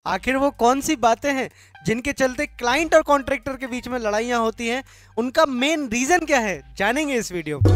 आखिर वो कौन सी बातें हैं जिनके चलते क्लाइंट और कॉन्ट्रैक्टर के बीच में लड़ाइयां होती हैं, उनका मेन रीजन क्या है, जानेंगे इस वीडियो में।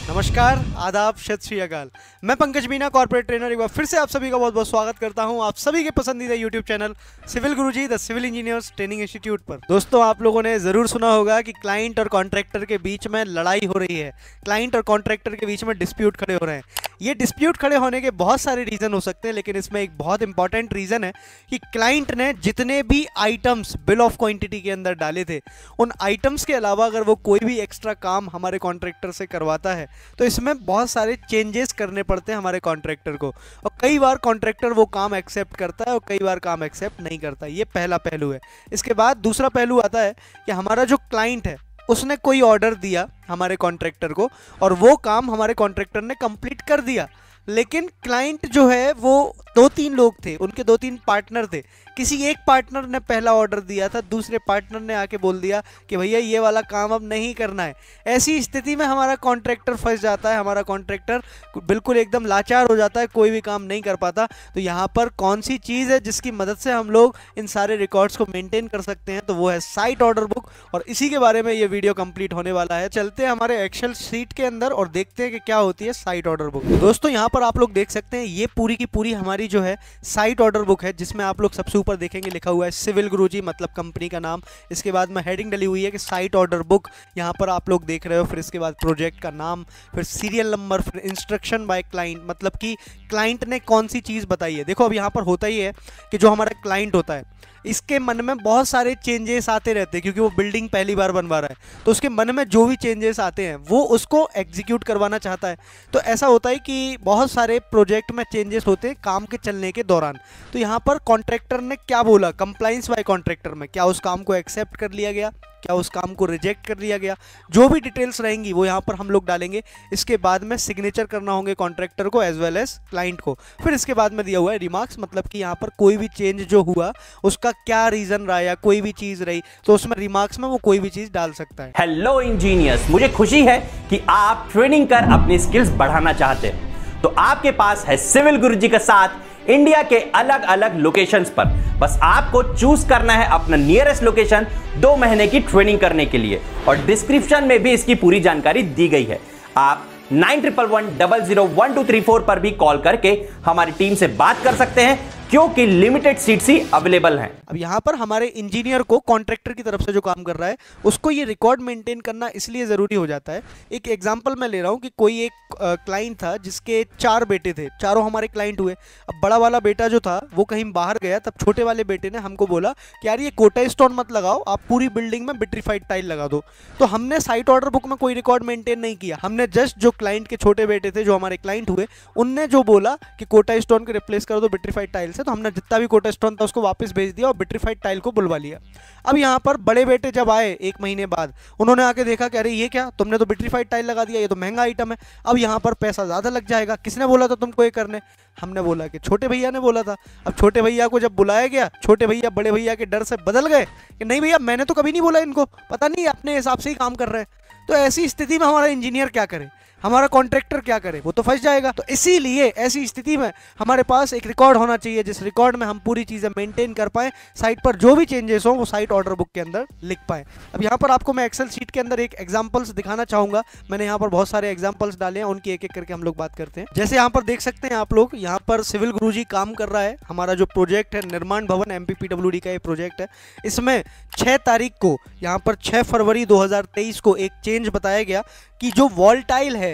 नमस्कार, आदाब, सत श्री अकाल। मैं पंकज मीना, कॉर्पोरेट ट्रेनर, एक बार फिर से आप सभी का बहुत बहुत स्वागत करता हूं आप सभी के पसंदीदा YouTube channel civil Guruji the civil engineers training institute पर। दोस्तों, आप लोगों ने ज़रूर सुना होगा कि क्लाइंट और कॉन्ट्रैक्टर के बीच में लड़ाई हो रही है, क्लाइंट और कॉन्ट्रैक्टर के बीच में डिस्प्यूट खड़े हो रहे हैं। ये डिस्प्यूट खड़े होने के बहुत सारे रीज़न हो सकते हैं, लेकिन इसमें एक बहुत इंपॉर्टेंट रीज़न है कि क्लाइंट ने जितने भी आइटम्स बिल ऑफ क्वांटिटी के अंदर डाले थे, उन आइटम्स के अलावा अगर वो कोई भी एक्स्ट्रा काम हमारे कॉन्ट्रैक्टर से करवाता है तो इसमें बहुत सारे चेंजेस करने पड़ते हैं हमारे कॉन्ट्रैक्टर को। और कई बार कॉन्ट्रैक्टर वो काम एक्सेप्ट करता है और कई बार काम एक्सेप्ट नहीं करता। ये पहला पहलू है। इसके बाद दूसरा पहलू आता है कि हमारा जो क्लाइंट है उसने कोई ऑर्डर दिया हमारे कॉन्ट्रैक्टर को और वो काम हमारे कॉन्ट्रैक्टर ने कंप्लीट कर दिया, लेकिन क्लाइंट जो है वो 2-3 लोग थे, उनके 2-3 पार्टनर थे। किसी एक पार्टनर ने पहला ऑर्डर दिया था, दूसरे पार्टनर ने आके बोल दिया कि भैया ये वाला काम अब नहीं करना है। ऐसी स्थिति में हमारा कॉन्ट्रैक्टर फंस जाता है, हमारा कॉन्ट्रैक्टर बिल्कुल एकदम लाचार हो जाता है, कोई भी काम नहीं कर पाता। तो यहाँ पर कौन सी चीज़ है जिसकी मदद से हम लोग इन सारे रिकॉर्ड्स को मेंटेन कर सकते हैं, तो वो है साइट ऑर्डर बुक। और इसी के बारे में ये वीडियो कंप्लीट होने वाला है। चलते हैं हमारे एक्सेल शीट के अंदर और देखते हैं कि क्या होती है साइट ऑर्डर बुक। दोस्तों, यहाँ पर आप लोग देख सकते हैं ये पूरी की पूरी हमारी जो है साइट ऑर्डर बुक है, जिसमें आप लोग सबसे ऊपर देखेंगे लिखा हुआ है सिविल गुरुजी, मतलब कंपनी का नाम। इसके बाद में हेडिंग डली हुई है कि साइट ऑर्डर बुक, यहाँ पर आप लोग देख रहे हो। फिर इसके बाद प्रोजेक्ट का नाम, फिर सीरियल नंबर, फिर इंस्ट्रक्शन बाय क्लाइंट, मतलब कि क्लाइंट ने कौन सी चीज़ बताई है। देखो, अब यहाँ पर होता ही है कि जो हमारा क्लाइंट होता है इसके मन में बहुत सारे चेंजेस आते रहते हैं, क्योंकि वो बिल्डिंग पहली बार बनवा रहा है। तो उसके मन में जो भी चेंजेस आते हैं वो उसको एग्जीक्यूट करवाना चाहता है। तो ऐसा होता है कि बहुत सारे प्रोजेक्ट में चेंजेस होते हैं काम के चलने के दौरान। तो यहाँ पर कॉन्ट्रैक्टर ने क्या बोला, कंप्लाइंस बाय कॉन्ट्रैक्टर में क्या उस काम को एक्सेप्ट कर लिया गया, क्या उस काम को रिजेक्ट कर लिया गया, जो भी डिटेल्स रहेंगी वो यहाँ पर हम लोग डालेंगे। इसके बाद में सिग्नेचर करना होंगे कॉन्ट्रैक्टर को एज वेल एज क्लाइंट को। फिर इसके बाद में दिया हुआ है रिमार्क्स, मतलब कि यहाँ पर कोई भी चेंज जो हुआ उसका क्या रीजन रहा या कोई भी चीज रही, तो उसमें रिमार्क्स में वो कोई भी चीज डाल सकता है। हेलो इंजीनियर्स, मुझे खुशी है कि आप ट्रेनिंग कर अपनी स्किल्स बढ़ाना चाहते हैं, तो आपके पास है सिविल गुरुजी का साथ इंडिया के अलग अलग लोकेशंस पर। बस आपको चूज करना है अपना नियरेस्ट लोकेशन 2 महीने की ट्रेनिंग करने के लिए, और डिस्क्रिप्शन में भी इसकी पूरी जानकारी दी गई है। आप 9111001234 पर भी कॉल करके हमारी टीम से बात कर सकते हैं, क्योंकि लिमिटेड सीट्स ही अवेलेबल हैं। अब यहाँ पर हमारे इंजीनियर को कॉन्ट्रैक्टर की तरफ से जो काम कर रहा है उसको ये रिकॉर्ड मेंटेन करना इसलिए ज़रूरी हो जाता है। एक एग्जांपल मैं ले रहा हूँ कि कोई एक क्लाइंट था जिसके 4 बेटे थे, चारों हमारे क्लाइंट हुए। अब बड़ा वाला बेटा जो था वो कहीं बाहर गया, तब छोटे वाले बेटे ने हमको बोला कि यार ये कोटा स्टोन मत लगाओ, आप पूरी बिल्डिंग में विट्रीफाइड टाइल लगा दो। तो हमने साइट ऑर्डर बुक में कोई रिकॉर्ड मेंटेन नहीं किया। हमने जस्ट जो क्लाइंट के छोटे बेटे थे, जो हमारे क्लाइंट हुए, उनने जो बोला कि कोटा स्टोन को रिप्लेस कर दो विट्रीफाइड टाइल से, तो हमने जितना भी कोटा स्टोन था उसको वापस भेज दिया और विट्रीफाइड टाइल को बुलवा लिया। अब यहाँ पर बड़े बेटे जब आए 1 महीने बाद, उन्होंने आके देखा कि अरे ये क्या, तुमने तो विट्रीफाइड टाइल लगा दिया, ये तो महंगा आइटम है, अब यहाँ पर पैसा ज़्यादा लग जाएगा। किसने बोला था तुमको ये करने? हमने बोला कि छोटे भैया ने बोला था। अब छोटे भैया को जब बुलाया गया, छोटे भैया बड़े भैया के डर से बदल गए कि नहीं भैया, मैंने तो कभी नहीं बोला, इनको पता नहीं, अपने हिसाब से ही काम कर रहे हैं। तो ऐसी स्थिति में हमारा इंजीनियर क्या करे, हमारा कॉन्ट्रैक्टर क्या करे? वो तो फंस जाएगा। तो इसीलिए ऐसी स्थिति में हमारे पास एक रिकॉर्ड होना चाहिए, जिस रिकॉर्ड में हम पूरी चीज़ें मेंटेन कर पाएं, साइट पर जो भी चेंजेस हो वो साइट ऑर्डर बुक के अंदर लिख पाएं। अब यहाँ पर आपको मैं एक्सेल शीट के अंदर एक एग्जांपल्स दिखाना चाहूँगा। मैंने यहाँ पर बहुत सारे एग्जांपल्स डाले हैं, उनकी एक एक करके हम लोग बात करते हैं। जैसे यहाँ पर देख सकते हैं आप लोग, यहाँ पर सिविल गुरुजी काम कर रहा है। हमारा जो प्रोजेक्ट है निर्माण भवन MPPWD का ये प्रोजेक्ट है। इसमें 6 तारीख को, यहाँ पर 6 फरवरी 2023 को एक चेंज बताया गया कि जो वॉल टाइल है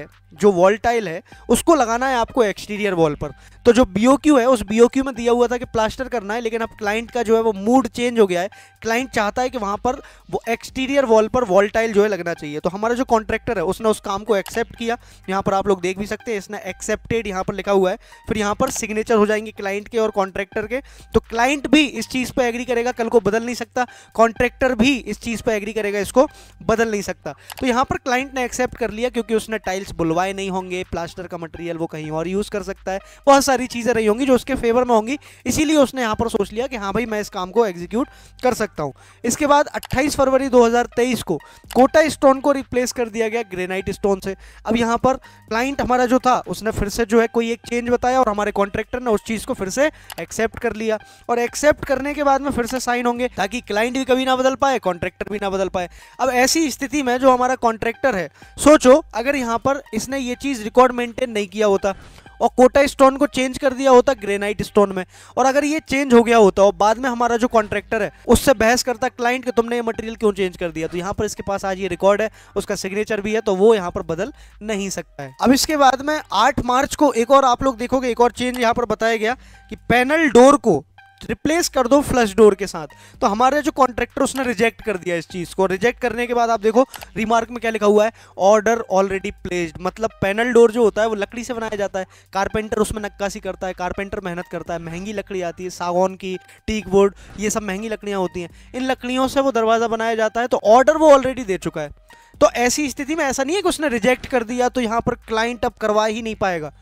उसको लगाना है आपको एक्सटीरियर वॉल पर। तो जो BOQ है, उस BOQ में दिया हुआ था कि प्लास्टर करना है, लेकिन अब क्लाइंट का जो है वो मूड चेंज हो गया है। क्लाइंट चाहता है कि वहाँ पर वो एक्सटीरियर वॉल पर वॉल टाइल जो है लगना चाहिए। तो हमारा जो कॉन्ट्रैक्टर है उसने उस काम को एक्सेप्ट किया। यहाँ पर आप लोग देख भी सकते हैं, इसने एक्सेप्टेड यहाँ पर लिखा हुआ है। फिर यहाँ पर सिग्नेचर हो जाएंगे क्लाइंट के और कॉन्ट्रैक्टर के। तो क्लाइंट भी इस चीज़ पर एग्री करेगा, कल को बदल नहीं सकता। कॉन्ट्रैक्टर भी इस चीज़ पर एग्री करेगा, इसको बदल नहीं सकता। तो यहाँ पर क्लाइंट ने एक्सेप्ट कर लिया, क्योंकि उसने टाइल्स बुलवाया दवाई नहीं होंगे, प्लास्टर का मटेरियल वो कहीं और यूज़ कर सकता है, बहुत सारी चीज़ें रही होंगी जो उसके फेवर में होंगी, इसीलिए उसने यहाँ पर सोच लिया कि हाँ भाई मैं इस काम को एग्जीक्यूट कर सकता हूँ। इसके बाद 28 फरवरी 2023 को कोटा स्टोन को रिप्लेस कर दिया गया ग्रेनाइट स्टोन से। अब यहाँ पर क्लाइंट हमारा जो था उसने फिर से जो है कोई एक चेंज बताया और हमारे कॉन्ट्रैक्टर ने उस चीज़ को फिर से एक्सेप्ट कर लिया, और एक्सेप्ट करने के बाद में फिर से साइन होंगे ताकि क्लाइंट भी कभी ना बदल पाए, कॉन्ट्रैक्टर भी ना बदल पाए। अब ऐसी स्थिति में जो हमारा कॉन्ट्रैक्टर है, सोचो अगर यहाँ पर इसने ये चीज़ रिकॉर्ड मेंटेन नहीं किया होता और कोटा स्टोन को चेंज कर दिया होता ग्रेनाइट स्टोन में, और अगर ये चेंज हो गया होता और बाद में हमारा जो कॉन्ट्रैक्टर है उससे बहस करता क्लाइंट कि तुमने ये मटेरियल क्यों चेंज कर दिया, तो यहाँ पर इसके पास आज ये रिकॉर्ड है, उसका सिग्नेचर भी है, तो वो यहाँ पर बदल नहीं सकता है। अब इसके बाद में 8 मार्च को एक और आप लोग देखोगे एक और चेंज यहाँ पर बताया गया कि पैनल डोर को रिप्लेस कर दो फ्लश डोर के साथ। तो हमारे जो कॉन्ट्रैक्टर उसने रिजेक्ट कर दिया इस चीज़ को। रिजेक्ट करने के बाद आप देखो रिमार्क में क्या लिखा हुआ है, ऑर्डर ऑलरेडी प्लेस्ड। मतलब पैनल डोर जो होता है वो लकड़ी से बनाया जाता है, कारपेंटर उसमें नक्काशी करता है, कारपेंटर मेहनत करता है, महंगी लकड़ी आती है, सागौन की, टीक बोर्ड, ये सब महंगी लकड़ियाँ होती हैं, इन लकड़ियों से वो दरवाज़ा बनाया जाता है, तो ऑर्डर वो ऑलरेडी दे चुका है। तो ऐसी स्थिति में ऐसा नहीं है कि उसने रिजेक्ट कर दिया तो यहाँ पर क्लाइंट अब करवा ही नहीं पाएगा।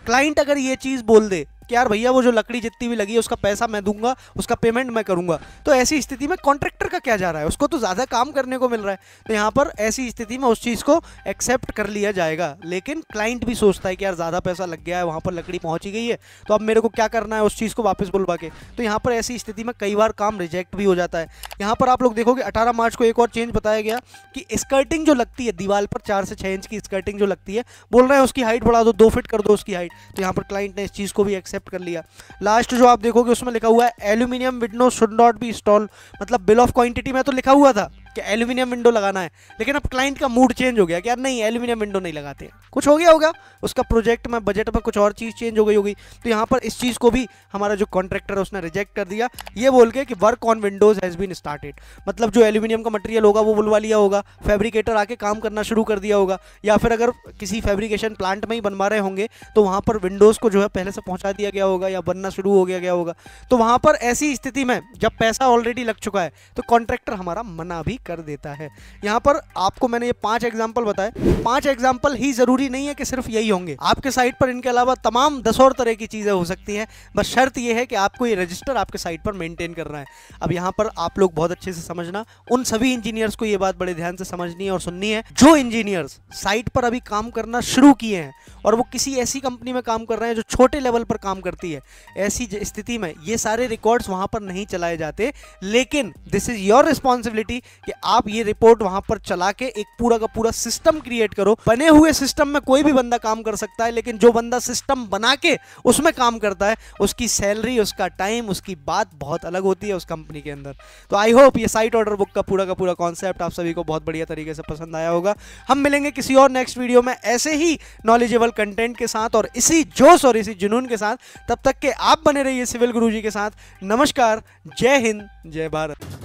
क्लाइंट अगर ये चीज़ बोल दे कि यार भैया वो जो लकड़ी जितनी भी लगी है उसका पैसा मैं दूंगा, उसका पेमेंट मैं करूंगा, तो ऐसी स्थिति में कॉन्ट्रैक्टर का क्या जा रहा है, उसको तो ज़्यादा काम करने को मिल रहा है। तो यहाँ पर ऐसी स्थिति में उस चीज़ को एक्सेप्ट कर लिया जाएगा, लेकिन क्लाइंट भी सोचता है कि यार ज़्यादा पैसा लग गया है, वहाँ पर लकड़ी पहुँच गई है, तो अब मेरे को क्या करना है उस चीज़ को वापस बुलवा के। तो यहाँ पर ऐसी स्थिति में कई बार काम रिजेक्ट भी हो जाता है। यहाँ पर आप लोग देखोगे 18 मार्च को एक और चेंज बताया गया कि स्कर्टिंग जो लगती है दीवार पर 4 से 6 इंच की स्कर्टिंग जो लगती है, बोल रहे हैं उसकी हाइट बढ़ा दो, 2 फीट कर दो उसकी हाइट। तो यहाँ पर क्लाइंट ने इस चीज़ को भी एक्सेप्ट कर लिया। लास्ट जो आप देखोगे उसमें लिखा हुआ है aluminium window should not be install. मतलब बिल ऑफ क्वांटिटी में तो लिखा हुआ था कि एल्यूमिनियम विंडो लगाना है, लेकिन अब क्लाइंट का मूड चेंज हो गया कि यार नहीं एल्यूमिनियम विंडो नहीं लगाते, कुछ हो गया होगा उसका प्रोजेक्ट में, बजट में कुछ और चीज़ चेंज हो गई होगी। तो यहाँ पर इस चीज़ को भी हमारा जो कॉन्ट्रैक्टर है उसने रिजेक्ट कर दिया, ये बोल के कि work on windows has been started. मतलब जो एल्यूमिनियम का मटेरियल होगा वो बुलवा लिया होगा, फैब्रिकेटर आके काम करना शुरू कर दिया होगा, या फिर अगर किसी फैब्रिकेशन प्लांट में ही बनवा रहे होंगे तो वहाँ पर विंडोज़ को जो है पहले से पहुँचा दिया गया होगा या बनना शुरू हो गया होगा। तो वहाँ पर ऐसी स्थिति में जब पैसा ऑलरेडी लग चुका है तो कॉन्ट्रैक्टर हमारा मना भी कर देता है। यहाँ पर आपको मैंने ये 5 एग्जाम्पल बताए, 5 एग्जाम्पल ही जरूरी नहीं है कि सिर्फ यही होंगे, आपके साइट पर इनके अलावा तमाम 10 और तरह की चीजें हो सकती हैं। बस शर्त यह है कि आपको ये रजिस्टर आपके साइट पर मेंटेन करना है। अब यहाँ पर आप लोग बहुत अच्छे से समझना, उन सभी इंजीनियर्स को ये बात बड़े ध्यान से समझनी है और सुननी है जो इंजीनियर्स साइट पर अभी काम करना शुरू किए हैं और वो किसी ऐसी कंपनी में काम कर रहे हैं जो छोटे लेवल पर काम करती है। ऐसी स्थिति में ये सारे रिकॉर्ड्स वहां पर नहीं चलाए जाते, लेकिन दिस इज योर रिस्पॉन्सिबिलिटी कि आप ये रिपोर्ट वहां पर चला के एक पूरा का पूरा सिस्टम क्रिएट करो। बने हुए सिस्टम में कोई भी बंदा काम कर सकता है, लेकिन जो बंदा सिस्टम बना के उसमें काम करता है उसकी सैलरी, उसका टाइम, उसकी बात बहुत अलग होती है उस कंपनी के अंदर। तो आई होप ये साइट ऑर्डर बुक का पूरा कॉन्सेप्ट आप सभी को बहुत बढ़िया तरीके से पसंद आया होगा। हम मिलेंगे किसी और नेक्स्ट वीडियो में ऐसे ही नॉलेजेबल कंटेंट के साथ और इसी जोश और इसी जुनून के साथ। तब तक के आप बने रहिए सिविल गुरुजी के साथ। नमस्कार, जय हिंद, जय भारत।